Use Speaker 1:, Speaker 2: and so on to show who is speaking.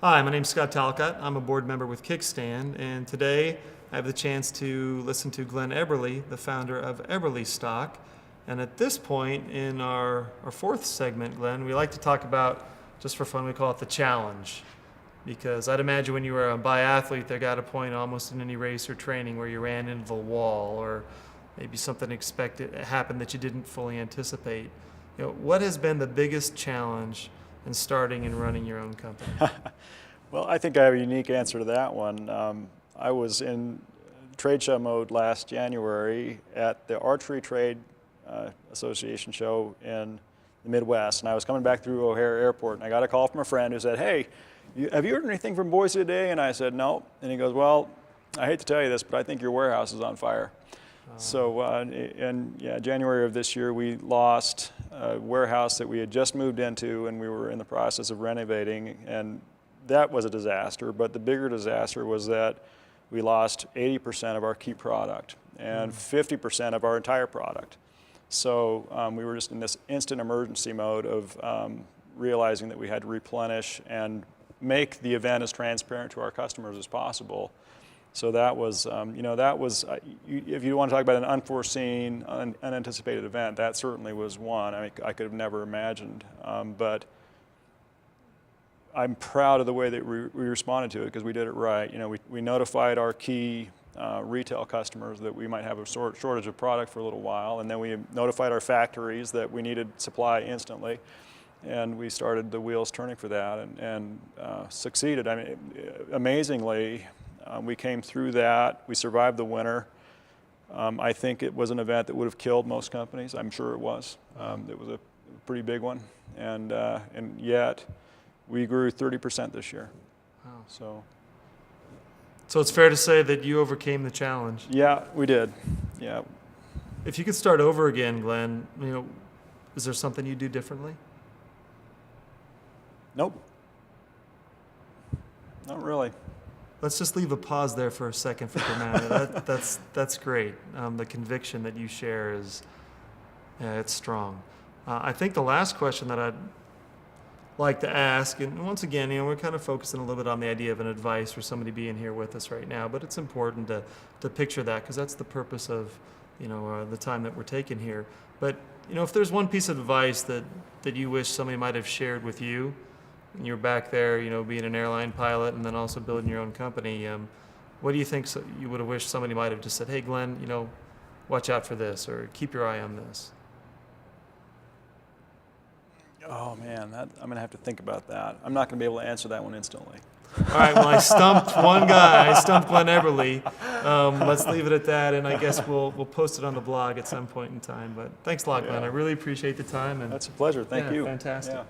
Speaker 1: Hi, my name's Scott Talcott. I'm a board member with Kickstand, and today I have the chance to listen to Glen Eberly, the founder of Eberly Stock. And at this point in our fourth segment, Glen, we like to talk about, just for fun, we call it the challenge. Because I'd imagine when you were a biathlete, there got a point almost in any race or training where you ran into the wall, or maybe something expected happened that you didn't fully anticipate. What has been the biggest challenge in starting and running your own company?
Speaker 2: Well, I think I have a unique answer to that one. I was in trade show mode last January at the Archery Trade Association show in the Midwest, and I was coming back through O'Hare Airport, and I got a call from a friend who said, "Hey, have you heard anything from Boise today?" And I said, "No." And he goes, "Well, I hate to tell you this, but I think your warehouse is on fire." So January of this year, we lost a warehouse that we had just moved into, and we were in the process of renovating, and that was a disaster. But the bigger disaster was that we lost 80% of our key product and 50% of our entire product. So we were just in this instant emergency mode of realizing that we had to replenish and make the event as transparent to our customers as possible. So that was, if you want to talk about an unforeseen, unanticipated event, that certainly was one. I mean, I could have never imagined. But I'm proud of the way that we responded to it, because we did it right. We notified our key retail customers that we might have a shortage of product for a little while, and then we notified our factories that we needed supply instantly. And we started the wheels turning for that, and succeeded. I mean, amazingly, we came through that. We survived the winter. I think it was an event that would have killed most companies. I'm sure it was. It was a pretty big one, and yet we grew 30% this year. Wow.
Speaker 1: So it's fair to say that you overcame the challenge.
Speaker 2: Yeah, we did. Yeah.
Speaker 1: If you could start over again, Glen, is there something you do differently?
Speaker 2: Nope. Not really.
Speaker 1: Let's just leave a pause there for a second for dramatic. That's great. The conviction that you share is, it's strong. I think the last question that I'd like to ask, and once again, we're kind of focusing a little bit on the idea of an advice for somebody being here with us right now, but it's important to picture that, because that's the purpose of the time that we're taking here. But if there's one piece of advice that you wish somebody might have shared with you, and you're back there, being an airline pilot and then also building your own company, what do you think you would have wished somebody might have just said, "Hey, Glen, watch out for this," or "Keep your eye on this"?
Speaker 2: Oh man, I'm going to have to think about that. I'm not going to be able to answer that one instantly.
Speaker 1: All right, well, I stumped one guy. I stumped Glen Eberly. Let's leave it at that, and I guess we'll post it on the blog at some point in time. But thanks a lot, Glen. I really appreciate the time. And
Speaker 2: that's a pleasure. Thank you.
Speaker 1: Fantastic.
Speaker 2: Yeah.